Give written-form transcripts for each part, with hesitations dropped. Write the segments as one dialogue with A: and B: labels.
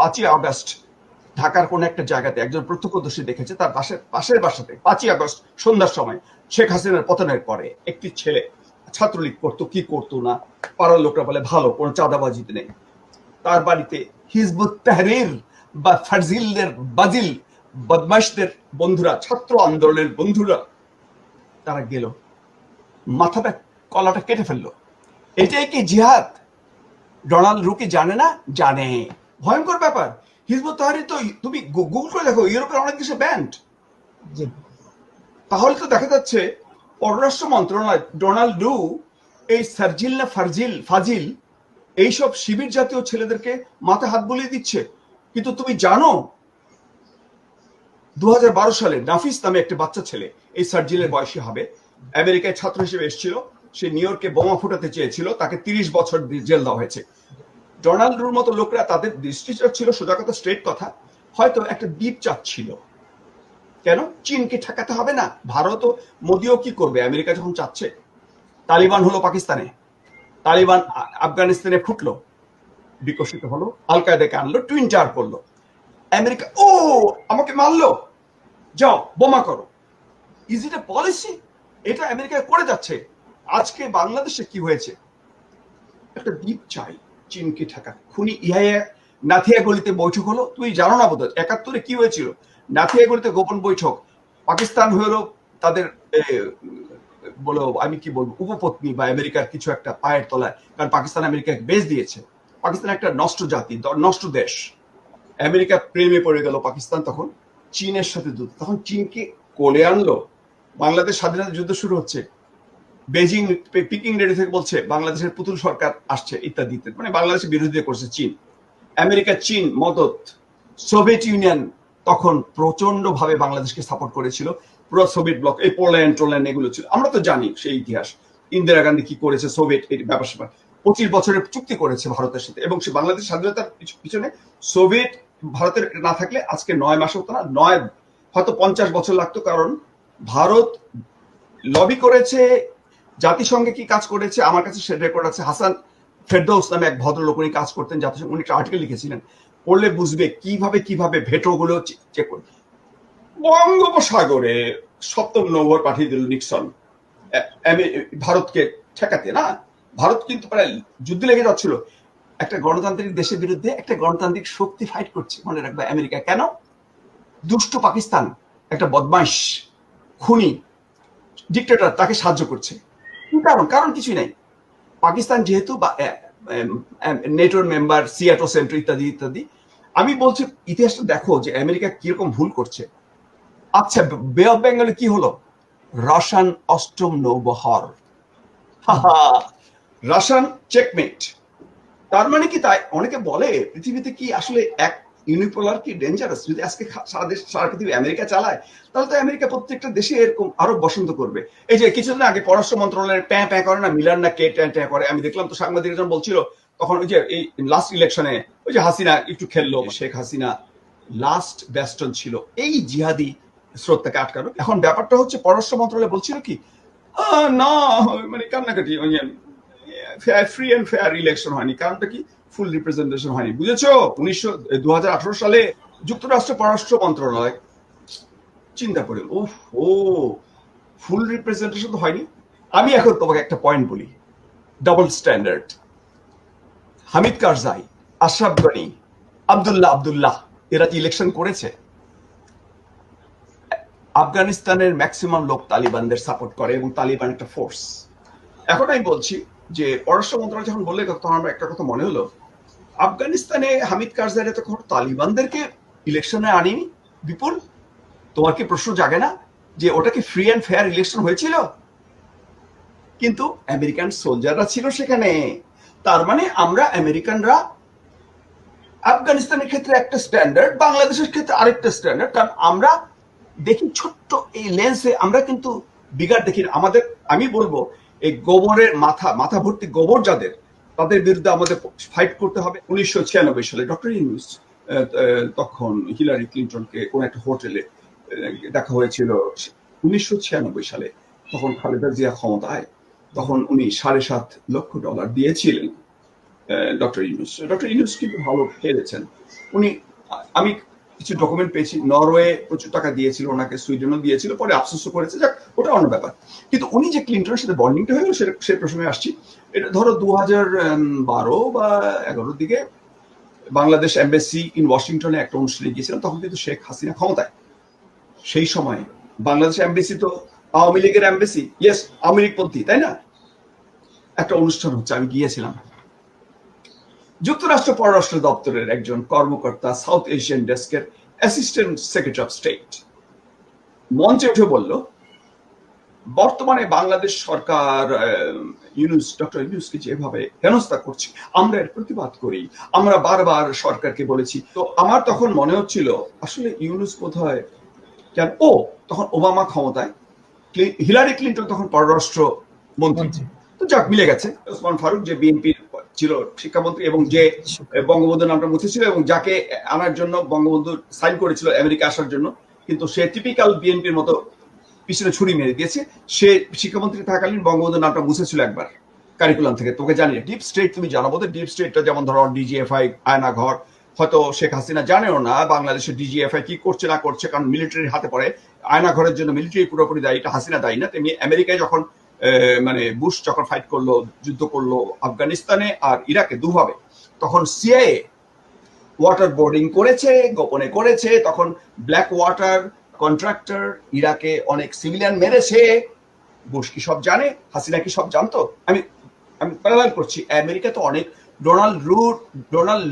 A: 5ই August ঢাকার কোন একটা জায়গাতে একজন প্রত্যক্ষদর্শী দেখেছে তার পাশের বাসাতে 5ই আগস্ট সন্ধ্যার সময় শেখ হাসিনার পতনের পরে একটি ছেলে ছাত্রলীগ করতো কি করতো না, পাড়ার লোকরা বলে ভালো, কোনো চাঁদাবাজিতে নেই, তার বাড়িতে হিজবুত তাহরীর বা ফাজিলদের বাজিল বদমাইশদের বন্ধুরা, ছাত্র আন্দোলনের বন্ধুরা, তারা গেল মাথাটা কলাটা কেটে ফেললো। এটাই কি জিহাদ? ডোনাল্ড রু কি জানে না? জানে। ভয়ঙ্কর ব্যাপার। হিজবুত তাহরীর তো তুমি গুগল করে দেখো ইউরোপের অনেক দেশে ব্যান্ড। তাহলে তো দেখা যাচ্ছে পররাষ্ট্র মন্ত্রণালয় ডোনাল্ড রু এই সার্জিল না ফাজিল এইসব শিবির জাতীয় ছেলেদেরকে মাথা হাত বুলিয়ে দিচ্ছে। কিন্তু তুমি জানো 2012 সালে নাফিস নামে একটা বাচ্চা ছেলে, এই সার্জিলের বয়সী হবে, আমেরিকায় ছাত্র হিসেবে এসেছিল, সে নিউ ইয়র্কে বোমা ফুটাতে চেয়েছিল, তাকে 30 বছর জেল দেওয়া হয়েছে। ডোনাল্ড রুর মতো লোকরা, তাদের দৃষ্টিচার ছিল সোজা কথা, স্ট্রেট কথা, হয়তো একটা দ্বীপ চাচ্ছিল। কেন? চীনকে ঠেকাতে হবে না? ভারত ও মোদিও কি করবে? আমেরিকা যখন চাচ্ছে। তালিবান হলো পাকিস্তানে, তালিবান আফগানিস্তানে ফুটলো, বিকশিত হলো, আল কায়দাকে আনলো, টুইন টাওয়ার করলো। আমেরিকা ও আমাকে মারলো, যাও বোমা করো। Is it A policy? এটা আমেরিকা করে যাচ্ছে। আজকে বাংলাদেশে কি হয়েছে? একটা দ্বীপ চাই চীনকে ঠেকা। খুনি ইহাইয়া নাথিয়া গলিতে বৈঠক হলো, তুই জানো না বোধহয় 71-এ কি হয়েছিল? নাথিয়া গলিতে গোপন বৈঠক, পাকিস্তান হলো তাদের বলো আমি কি বলবো উপপত্নী বা আমেরিকার কিছু একটা পায়ের তলায়, কারণ পাকিস্তান আমেরিকাকে বেচ দিয়েছে। পাকিস্তান একটা নষ্ট জাতি, নষ্ট দেশ। আমেরিকা প্রেমে পড়ে গেল পাকিস্তান, তখন চীনের সাথে যুদ্ধ, তখন চীনকে কোলে আনলো। বাংলাদেশ স্বাধীনতা যুদ্ধ শুরু হচ্ছে, বেজিং পিকিং রেডি থেকে বলছে বাংলাদেশের পুতুল সরকার আসছে ইত্যাদি ইত্যাদি, মানে বাংলাদেশের বিরোধিতা করছে চীন। আমেরিকা চীন মদত, সোভিয়েত ইউনিয়ন তখন প্রচন্ড ভাবে বাংলাদেশকে সাপোর্ট করেছিল, পুরো সোভিয়েত ব্লক, এই পোল্যান্ড এগুলো ছিল, আমরা তো জানি সেই ইতিহাস। ইন্দিরা গান্ধী কি করেছে সোভিয়েত এই ব্যাপার, 25 বছরের চুক্তি করেছে ভারতের সাথে, এবং সে বাংলাদেশ স্বাধীনতার পিছনে সোভিয়েত ভারতের না থাকলে আজকে 9 মাস হতো না, 9 হয়তো 50 বছর লাগতো। কারণ ভারত লবি করেছে, জাতিসংঘে কি কাজ করেছে আমার কাছে সে রেকর্ড আছে। হাসান ফেরদৌস নামে এক ভদ্রলোক, উনি কাজ করতেন জাতিসংঘ, উনি একটা আর্টিকেল লিখেছিলেন, পড়লে বুঝবে কিভাবে ভেটো গুলো চেক করে। বঙ্গোপসাগরে 7ম নৌবহর পাঠিয়ে দিল নিক্সন ভারতকে ঠেকাতে। না, ভারত কিন্তু প্রায় যুদ্ধ লেগে যাচ্ছিল, একটা গণতান্ত্রিক দেশের বিরুদ্ধে একটা গণতান্ত্রিক শক্তি ফাইট করছে। মনে রাখবে আমেরিকা কেন? দুষ্ট পাকিস্তান একটা বদমাইশ খুনি ডিক্টেটর তাকে সাহায্য করছে। কারণ কিছুই নাই। পাকিস্তান যেহেতু নেটোর মেম্বার, সিয়াটো সেন্টার ইত্যাদি ইত্যাদি। আমি বলছি ইতিহাসটা দেখো যে আমেরিকা কিরকম ভুল করছে। আচ্ছা, বে অফ বেঙ্গলে কি হলো? রাশিয়ান 8ম নৌবহর, রাশিয়ান চেকমেট। তার মানে কি? তাই অনেকে বলে পৃথিবীতে কি আসলে এক ইউনিপোলার কি ডেঞ্জারাস? যদি আজকে সারা পৃথিবী আমেরিকা চালায়, তাহলে তো আমেরিকা প্রত্যেকটা দেশে এরকম আরো বসন্ত করবে। এই যে কিছুদিন আগে পররাষ্ট্র মন্ত্রণালয়ের প্যাঁ করে না, মিলান না কে ট্যাঁ করে, আমি দেখলাম তো সাংবাদিকজন বলছিল তখন, ওই যে এই লাস্ট ইলেকশনে ওই যে হাসিনা একটু খেললো, শেখ হাসিনা লাস্ট ব্যাস্টন ছিল এই জিহাদি স্রোতটাকে আটকানো। এখন ব্যাপারটা হচ্ছে পররাষ্ট্র মন্ত্রণালয় বলছিল কি না, মানে কান্নাকাটি, ফ্রি অ্যান্ড ফেয়ার ইলেকশন হয়নি। কারণটা কি? ফুল রিপ্রেজেন্টেশন হয়নি। বুঝেছো? 2018 সালে যুক্তরাষ্ট্র পররাষ্ট্র মন্ত্রণালয় চিন্তা করে ফুল রিপ্রেজেন্টেশন তো হয়নি। আমি এখন তোমাকে একটা পয়েন্ট বলি, ডাবল স্ট্যান্ডার্ড। হামিদ কারজাই, আশরাফ গনি, আব্দুল্লাহ এরা কি ইলেকশন করেছে? আফগানিস্তানের ম্যাক্সিমাম লোক তালিবানদের সাপোর্ট করে এবং তালিবান একটা ফোর্স। এখন আমি বলছি যে পররাষ্ট্র মন্ত্রণালয় যখন বললে, তখন আমার একটা কথা মনে হলো, আফগানিস্তানে হামিদ কারজাই তো তালিবানদেরকে ইলেকশনে আনিনি। বিপুল, তোমার কি প্রশ্ন জাগে না যে ওটা কি ফ্রি অ্যান্ড ফেয়ার ইলেকশন হয়েছিল? কিন্তু আমেরিকান সোলজাররা ছিল সেখানে। তার মানে আমরা আমেরিকানরা আফগানিস্তানের ক্ষেত্রে একটা স্ট্যান্ডার্ড, বাংলাদেশের ক্ষেত্রে আরেকটা স্ট্যান্ডার্ড। কারণ আমরা দেখি ছোট্ট এই লেন্সে, আমরা কিন্তু বিগার দেখি না। আমাদের, আমি বলবো এই গোবরের মাথা ভর্তি গোবর যাদের, তাদের বিরুদ্ধে আমাদের ফাইট করতে হবে। 1996 সালে ডক্টর ইউনূস তখন হিলারি ক্লিন্টনকে কোন একটা হোটেলে দেখা হয়েছিল 1996 সালে, তখন খালেদা জিয়া ক্ষমতায়, তখন উনি $7.5 লক্ষ দিয়েছিলেন ডক্টর ইউনুস কিন্তু ভালো খেলেছেন উনি। আমি কিছু ডকুমেন্ট পেয়েছি, নরওয়ে প্রচুর টাকা দিয়েছিল ওনাকে, সুইডেনও দিয়েছিল, পরে আফসোসও করেছে, যাক ওটা অন্য ব্যাপার। কিন্তু উনি যে ক্লিন্টনের সাথে বন্ডিংটা হয়ে গেল সে প্রসঙ্গে আসছি। এটা ধরো 2012 বা 11 দিকে বাংলাদেশ এম্বাসি ইন ওয়াশিংটনে একটা অনুষ্ঠানে গিয়েছিলাম, তখন কিন্তু শেখ হাসিনা ক্ষমতায়। সেই সময় বাংলাদেশ এম্বাসি তো আওয়ামী লীগের এম্বাসি, ইয়েস আওয়ামী লীগপন্থী, তাই না? একটা অনুষ্ঠান হচ্ছে, আমি গিয়েছিলাম। যুক্তরাষ্ট্র পররাষ্ট্র দপ্তরের একজন কর্মকর্তা, সাউথ এশিয়ান ডেস্কের অ্যাসিস্ট্যান্ট সেক্রেটারি অফ স্টেট মঞ্চে উঠে বলল, বর্তমানে বাংলাদেশ সরকার ডক্টর ইউনুসকে যেভাবে হেনস্থা করছে, আমরা এর প্রতিবাদ করি, আমরা বারবার সরকারকে বলেছি। তো আমার তখন মনে হচ্ছিল আসলে ইউনুস বোধহয় কেন, তখন ওবামা ক্ষমতায়, হিলারি ক্লিন্টন তখন পররাষ্ট্র মন্ত্রী, তো যাক মিলে গেছে। ওসমান ফারুক যে বিএনপির ছিল শিক্ষামন্ত্রী এবং যে বঙ্গবন্ধুর নামটা মুছেছিল এবং যাকে আনার জন্য বঙ্গবন্ধু সাইন করেছিল আমেরিকা আসার জন্য, কিন্তু সে টিপিক্যাল বিএনপির মতো পিছনে ছুরি মেরে দিয়েছে। সে শিক্ষামন্ত্রী থাকালীন বঙ্গবন্ধুর নামটা মুছেছিল একবার কারিকুলাম থেকে, তোকে জানি ডিপ স্টেট তুমি জানো বোধ। ডিপ স্টেটটা যেমন ধরো ডিজিএফআই, আয়নাঘর, হয়তো শেখ হাসিনা জানেও না বাংলাদেশের ডিজিএফআই কি করছে না করছে, কারণ মিলিটারির হাতে পড়ে। আয়নাঘরের জন্য মিলিটারি পুরোপুরি দায়ী, এটা হাসিনা দায়ী না। তেমনি আমেরিকায় যখন মানে বুশ যখন ফাইট করলো, যুদ্ধ করলো আফগানিস্তানে আর ইরাকে দুভাবে, তখন সিআইএ ওয়াটার বোর্ডিং করেছে, গোপনে করেছে। তখন ব্ল্যাক ওয়াটার কন্ট্রাক্টর ইরাকে অনেক সিভিলিয়ান মেরেছে। বুশ কি সব জানে? হাসিনা কি সব জানতো? আমি আমি প্যারালাল করছি। আমেরিকা তো অনেক ডোনাল্ড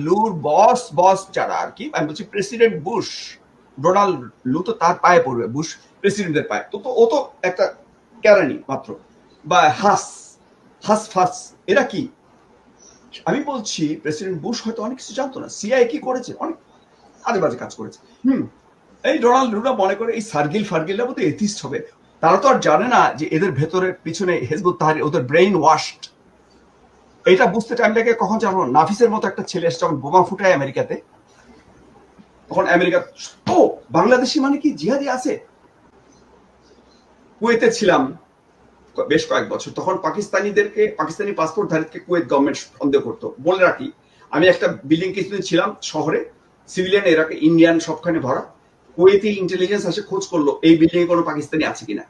A: লুর বস যারা আর কি, আমি বলছি প্রেসিডেন্ট বুশ, ডোনাল্ড লু তো তার পায়ে পড়বে, বুশ প্রেসিডেন্টের পায়ে। তো ও তো একটা ক্যারানি মাত্র, বা ফাস এরা কি? আমি বলছি প্রেসিডেন্ট বুশ হয়তো অনেক কিছু জানতো না। সিআইএ কি করেছে? অনেক আজে বাজে কাজ করেছে। এই ডোনাল্ড লুরা মনে করে এই ফার্গিলরা বোধহয় এথিস্ট হবে। তারা তো আর জানে না যে এদের ভেতরের পিছনে হেজবুত তাহরির, ওদের ব্রেইন ওয়াশড। এটা বুঝতে টাইম লাগে কখন জানো? নাফিসের মতো একটা ছেলে এসে যখন বোমা ফুটায় আমেরিকাতে, তখন আমেরিকা বাংলাদেশি মানে কি জিহাদি আছে। কুয়েতে ছিলাম বেশ কয়েক বছর, তখন পাকিস্তানি পাসপোর্টধারীদেরকে কুয়েত গভর্নমেন্ট সন্দেহ করতো। বলে রাখি, আমি একটা বিল্ডিং কিছুদিন ছিলাম শহরে, সিভিলিয়ান এরাকে ইন্ডিয়ান সবখানে ভরা। কুয়েতি ইন্টেলিজেন্স আসে খোঁজ করলো এই বিল্ডিং এ কোনো পাকিস্তানি আছে কিনা।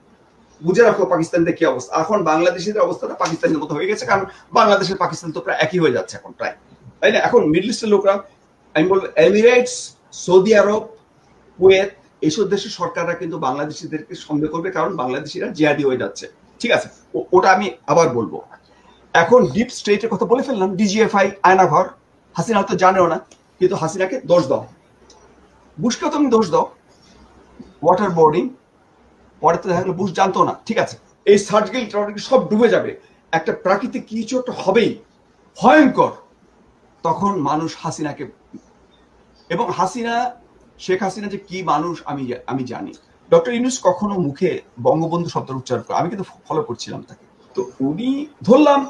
A: বুঝে রাখো পাকিস্তানদের কি অবস্থা। এখন বাংলাদেশের অবস্থাটা পাকিস্তানের মতো হয়ে গেছে, কারণ বাংলাদেশের পাকিস্তান তো প্রায় একই হয়ে যাচ্ছে এখন প্রায়, তাই না? এখন মিডল ইস্টের লোকরা, আমি বলবো এমিরেটস, সৌদি আরব, কুয়েত, এইসব দেশের সরকাররা কিন্তু বাংলাদেশিদেরকে সন্দেহ করবে, কারণ বাংলাদেশিরা জিহাদি হয়ে যাচ্ছে। ঠিক আছে, ওটা আমি আবার বলবো। এখন ডিপ স্টেটের কথা বলে ফেললাম, ডিজিএফআই, আয়নাঘর, হাসিনা তো জানেও না, কিন্তু হাসিনাকে দোষ দাও, বুশকেও তুমি দোষ দাও, ওয়াটার বোর্ডিং, পরে তো দেখা গেল বুশ জানতো না। ঠিক আছে, এই সার্জিক্যাল সব ডুবে যাবে, একটা প্রাকৃতিক কিছু একটা হবেই ভয়ঙ্কর। তখন মানুষ হাসিনাকে, এবং শেখ হাসিনা যে কি মানুষ আমি জানি। ডক্টর ইউনুস কখনো মুখে বঙ্গবন্ধু শব্দ উচ্চারণ করে, আমি কিন্তু ফলো করছিলাম তাকে। তো উনি ধরলাম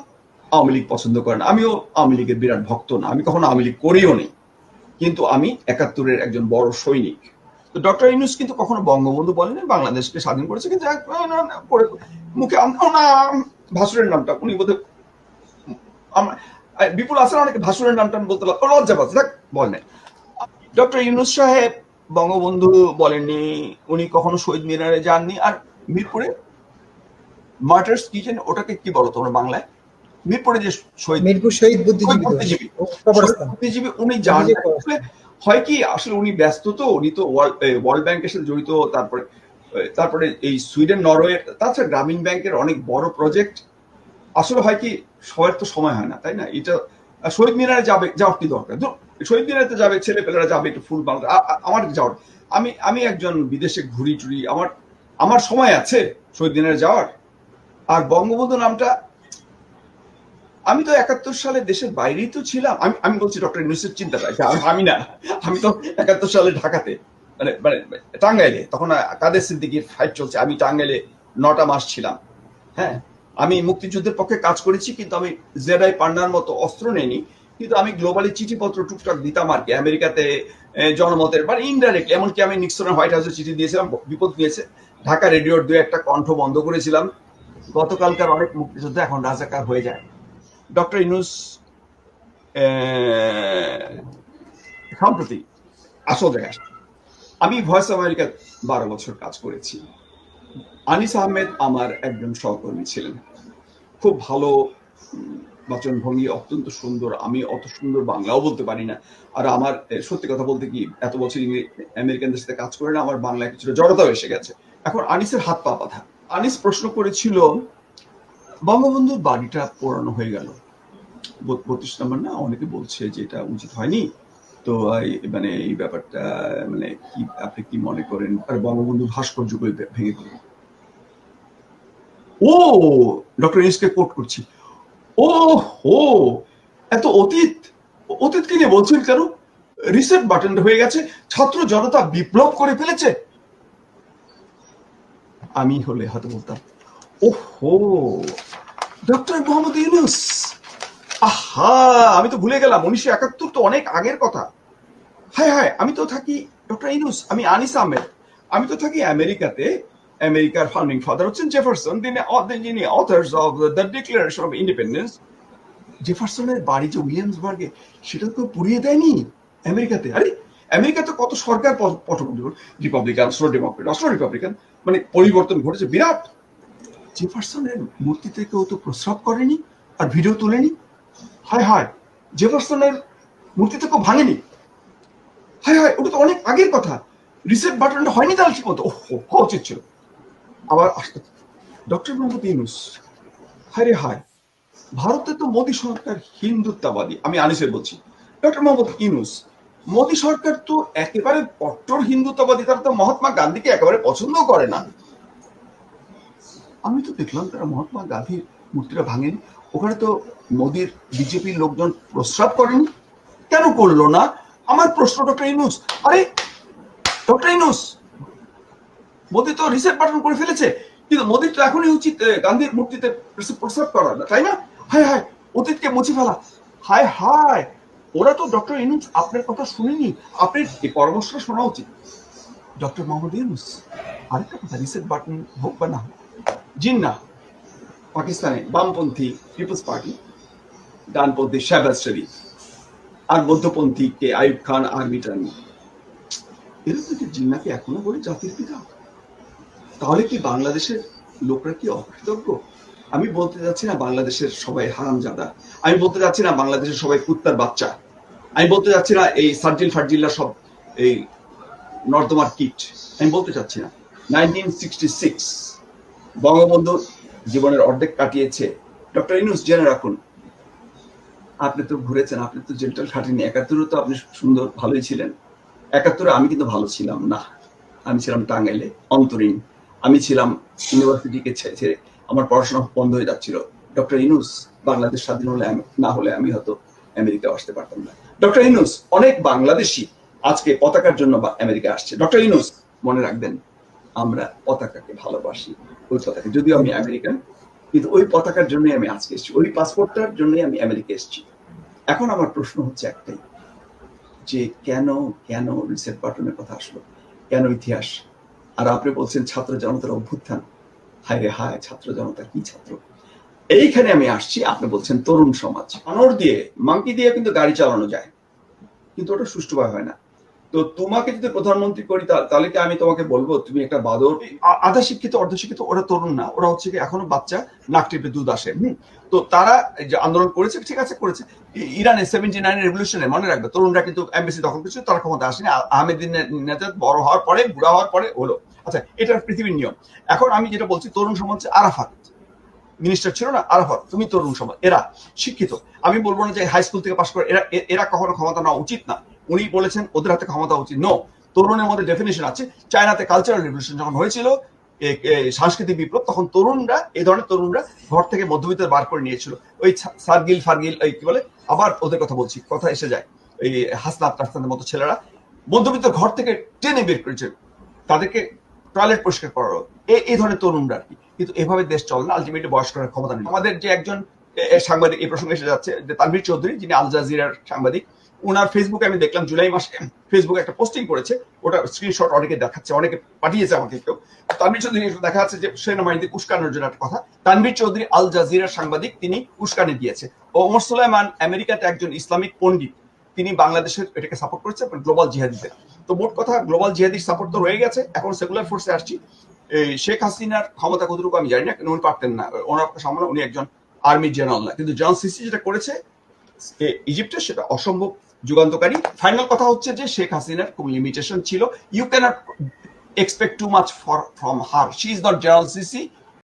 A: আওয়ামী লীগ পছন্দ করেন, আমিও আওয়ামী লীগের বিরাট ভক্ত না, আমি কখনো আওয়ামী লীগ করিও নেই, কিন্তু আমি 71-এর একজন বড় সৈনিক। তো ডক্টর ইউনুস কিন্তু কখনো বঙ্গবন্ধু বলেন, বাংলাদেশকে স্বাধীন করেছে, কিন্তু মুখে ভাসুরের নামটা উনি বোধহয়, বিপুল আসেন অনেকে ভাসুরের নামটা বলতে লজ্জা পাচ্ছে, দেখ বলেন। ডক্টর ইউনুস সাহেব বঙ্গবন্ধু বলেননি, উনি কখনো শহীদ মিনারে যাননি। আর মিরপুরে মার্টার্স কি জানি ওটাকে কি বলো তোমরা বাংলায়? মিরপুরে যে শহীদ বুদ্ধিজীবী উনি যান। হয় কি আসলে উনি ব্যস্ত, তো উনি তো ওয়ার্ল্ড ব্যাংকের সাথে জড়িত, তারপরে এই সুইডেন, নরওয়ে, তাছাড়া গ্রামীণ ব্যাংকের অনেক বড় প্রজেক্ট। আসলে হয় কি সবার তো সময় হয় না, তাই না? এটা শহীদ মিনারে যাওয়ার কি দরকার? শহীদ মিনারে যাবে, ছেলে পেলেরা যাবে একটু ফুল বাংলা, আমার যাওয়ার, আমি একজন বিদেশে ঘুরি টুরি, আমার সময় আছে শহীদ মিনারে যাওয়ার। আর বঙ্গবন্ধু নামটা, আমি তো 71 সালে দেশের বাইরেই তো ছিলাম। আমি বলছি ডক্টর ইউনূসের চিন্তাটা, আমি না, আমি তো 71 সালে ঢাকাতে, মানে টাঙ্গাইলে, তখন কাদের সিদ্দিকীর ফাইট চলছে, আমি টাঙ্গাইলে 9টা মাস ছিলাম। হ্যাঁ, আমি মুক্তিযুদ্ধের পক্ষে কাজ করেছি, কিন্তু আমি জেডাই পান্নার মতো অস্ত্র নেইনি, কিন্তু আমি গ্লোবালি চিঠিপত্র টুকটাক দিতাম আর কি, আমেরিকাতে জনমতের, মানে ইনডাইরেক্টলি। এমনকি আমি নিক্সনের হোয়াইট হাউসে চিঠি দিয়েছিলাম, বিপদ নিয়েছে। ঢাকা রেডিওর 2-1টা কণ্ঠ বন্ধ করেছিলাম। গতকালকার অনেক মুক্তিযোদ্ধা এখন রাজাকার হয়ে যায়। ডক্টর ইউনূস সম্প্রতি আসল জায়গায় আমি ভয়েস আমেরিকা 12 বছর কাজ করেছি। আনিস আহমেদ আমার একজন সহকর্মী ছিলেন, খুব ভালো বচনভঙ্গি, অত্যন্ত সুন্দর। আমি অত সুন্দর বাংলাও বলতে পারি না। আর আমার সত্যি কথা বলতে কি, এত বছর আমেরিকানদের সাথে কাজ করে না, আমার বাংলায় কিছুটা জড়তাও এসে গেছে। এখন আনিসের হাত পা বাঁধা। আনিস প্রশ্ন করেছিল, বঙ্গবন্ধুর বাড়িটা পোড়ানো হয়ে গেল 32 নম্বর না, অনেকে বলছে যে এটা উচিত হয়নি, তো মানে এই ব্যাপারটা মানে কি আপনি কি মনে করেন? আর বঙ্গবন্ধু ভাস্কর্য ভেঙে ফেলল। ও ডক্টর ইউনূসকে কোট করছি। ও হো, এত অতীত, অতীতকে নিয়ে বলছেন কেন? রিসেট বাটন হয়ে গেছে, ছাত্র জনতা বিপ্লব করে ফেলেছে। আমি হলে হয়তো বলতাম, ওহো ডক্টর মোহাম্মদ ইউনূস, আহা আমি তো ভুলে গেলাম, 1971 তো অনেক আগের কথা। হ্যাঁ হ্যাঁ, আমি তো থাকি ডক্টর ইউনূস, আমি আনিস আহমেদ, আমি তো থাকি আমেরিকাতে। আমেরিকার ফাউন্ডিং ফাদার হচ্ছেন জেফারসন, যিনি authors of the declaration of independence. জেফারসনের বাড়ি যে উইলিয়ামসবার্গে, সেটা তো পুড়িয়ে দেয়নি আমেরিকাতে। আরে আমেরিকাতে কত সরকার রিপাবলিকান, ডেমোক্রেট, রিপাবলিকান, মানে পরিবর্তন ঘটেছে বিরাট। জেফারসনের মূর্তিতে কেউ তো প্রস্রাব করেনি আর ভিডিও তোলেনি। হায় হায়, জেফারসনের মূর্তিতে কেউ ভাঙেনি। হায় হায়, ওটা তো অনেক আগের কথা। রিসেট বাটনটা হয়নি তাহলে ঠিক মতো, হওয়া উচিত ছিল। আবার আসতে ডক্টর মোহাম্মদ ইউনূস, হায় রে হায়, ভারতে তো মোদী সরকার হিন্দুত্ববাদী। আমি আনিসের বলছি, ডক্টর মোহাম্মদ ইউনূস, মোদী সরকার তো একেবারে কট্টর হিন্দুত্ববাদী, তারা তো মহাত্মা গান্ধীকে একেবারে পছন্দ করে না। আমি তো দেখলাম তারা মহাত্মা গান্ধীর মূর্তিটা ভাঙেনি। ওখানে তো মোদীর বিজেপির লোকজন প্রস্রাব করেনি, কেন করলো না? আমার প্রশ্ন ডক্টর ইউনূস, আরে ডক্টর ইউনূস, মোদী তো রিসেট বাটন করে ফেলেছে, কিন্তু মোদীর তো এখনই উচিত গান্ধীর মূর্তিতে প্রস্রাব করা, তাই না? হায় হায়, অতীতকে মুছে ফেলা। হায় হায়, ওরা তো ডক্টর ইউনূস আপনার কথা শুনেনি, আপনার এই পরামর্শটা শোনা উচিত। ডক্টর মোহাম্মদ ইউনূস, আরেকটা কথা, রিসেট বাটন হোক বা না হোক, জিন্নাহ পাকিস্তানে বামপন্থী পিপলস পার্টি, ডানপন্থী শাহবাজ শরীফ, আর মধ্যপন্থী কে আইয়ুব খান, আর্মি টার্মি, এরা তো জিন্নাহকে এখনো বলে জাতির পিতা। তাহলে কি বাংলাদেশের লোকরা কি অকৃতজ্ঞ? আমি বলতে যাচ্ছি না বাংলাদেশের সবাই হারামজাদা, আমি বলতে যাচ্ছি না বাংলাদেশের সবাই কুত্তার বাচ্চা, আমি বলতে যাচ্ছি না এই সার্জিল ফার্জিল্লা সব এই নর্দমার কিট, আমি বলতে চাচ্ছি না। 1966 বঙ্গবন্ধু জীবনের অর্ধেক কাটিয়েছে। ডক্টর ইউনূস, জেনে রাখুন, আপনি তো ঘুরেছেন, আপনি তো জেলটাল খাটেনি। 71 তো আপনি সুন্দর ভালোই ছিলেন। 71 আমি কিন্তু ভালো ছিলাম না, আমি ছিলাম টাঙ্গাইলে অন্তরীণ, আমি ছিলাম ইউনিভার্সিটিকে ছেড়ে, আমার পড়াশোনা বন্ধ হয়ে যাচ্ছিল। ডক্টর ইউনূস, বাংলাদেশ স্বাধীন হলে না হলে আমি হয়তো আমেরিকা আসতে পারতাম না। ডক্টর ইউনূস, অনেক বাংলাদেশি আজকে পতাকার জন্য আমেরিকা আসছে। ডক্টর ইউনূস, মনে রাখবেন, আমরা পতাকাকে ভালোবাসি, ওই পতাকা, যদিও আমি আমেরিকান, কিন্তু ওই পতাকার জন্যই আমি আজকে এসেছি, ওই পাসপোর্টটার জন্যই আমি আমেরিকা এসেছি। এখন আমার প্রশ্ন হচ্ছে একটাই, যে কেন কেন রিসেট বাটনের কথা আসলো, কেন ইতিহাস? আর আপনি বলছেন ছাত্র জনতার অভ্যুত্থান। হায় রে হায়, ছাত্র জনতা কি ছাত্র! এইখানে আমি আসছি, আপনি বলছেন তরুণ সমাজ। আনোর দিয়ে, মাংকি দিয়ে কিন্তু গাড়ি চালানো যায়, কিন্তু ওটা সুষ্ঠুভাবে হয় না। তো তোমাকে যদি প্রধানমন্ত্রী করি, তাহলে কি আমি তোমাকে বলবো তুমি একটা বাদর? আধা শিক্ষিত অর্ধ শিক্ষিত ওরা তরুণ না, ওরা হচ্ছে কি এখনো বাচ্চা, নাক টিপে দুধ আসে। তো তারা যে আন্দোলন করেছে, ঠিক আছে করেছে। ইরানে 79 রেভলিউশনে মনে রাখবে, তরুণরা কিন্তু এমবেসি দখল করেছে, তারা ক্ষমতা আসেনি। আহমেদিনেজাদ বড় হওয়ার পরে, বুড়া হওয়ার পরে হলো। আচ্ছা, এটা পৃথিবীর নিয়ম। এখন আমি যেটা বলছি, তরুণ সমাজ আরাফাত মিনিস্টার ছিল না, আরাফাত, তুমি তরুণ সমাজ, এরা শিক্ষিত। আমি বলবো না যে হাই স্কুল থেকে পাশ করে এরা কখনো ক্ষমতা নেওয়া উচিত না। উনি বলেছেন ওদের হাতে ক্ষমতা উচিত। নো, তরুণের মধ্যে ডেফিনেশন আছে। চায়নাতে কালচারাল রেভলিউশন যখন হয়েছিল, সাংস্কৃতিক বিপ্লব, তখন তরুণরা, এই ধরনের তরুণরা ঘর থেকে মধ্যবিত্ত বার করে নিয়েছিল। ওই সার্গিল ফার্গিল, কি বলে, আবার ওদের কথা বলছি, কথা এসে যায়, এই হাসনাত টাসনাতের মতো ছেলেরা মধ্যবিত্ত ঘর থেকে টেনে বের করেছে, তাদেরকে টয়লেট পরিষ্কার করার, এই ধরনের তরুণরা আর কি। কিন্তু এভাবে দেশ চলে না, আলটিমেটলি বয়স্করা ক্ষমতা নেই। আমাদের যে একজন সাংবাদিক, এই প্রসঙ্গে এসে যাচ্ছে, যে তানভীর চৌধুরী, যিনি আল জাজিরার সাংবাদিক, ওনার ফেসবুকে আমি দেখলাম জুলাই মাসে ফেসবুকে একটা পোস্টিং করেছে, ওটা স্ক্রিনশট অনেকে দেখাচ্ছে, অনেকে পাঠিয়েছে আমাকে কেউ। তানভীর চৌধুরী দেখা যাচ্ছে যে সেনাবাহিনীতে উস্কানোর জন্য একটা কথা। তানভীর চৌধুরী আল জাজিরার সাংবাদিক, তিনি উস্কানি দিয়েছে। ওমর সুলাইমান আমেরিকাতে একজন ইসলামিক পণ্ডিত, তিনি বাংলাদেশের এটাকে সাপোর্ট করেছে গ্লোবাল জিহাদিদের। তো মোট কথা গ্লোবাল জিহাদির সাপোর্ট তো রয়ে গেছে। এখন সেকুলার ফোর্সে আসছি। শেখ হাসিনার ক্ষমতা কতটুকু আমি জানি না, কিন্তু উনি পারতেন না, ওনার সামনে উনি একজন আর্মি জেনারেল না, কিন্তু জন সিসি যেটা করেছে ইজিপ্টে সেটা অসম্ভব যুগান্তকারী। ফাইনাল কথা হচ্ছে যে শেখ হাসিনার খুব লিমিটেশন ছিল। You can't expect too much from her. She is not General Sisi.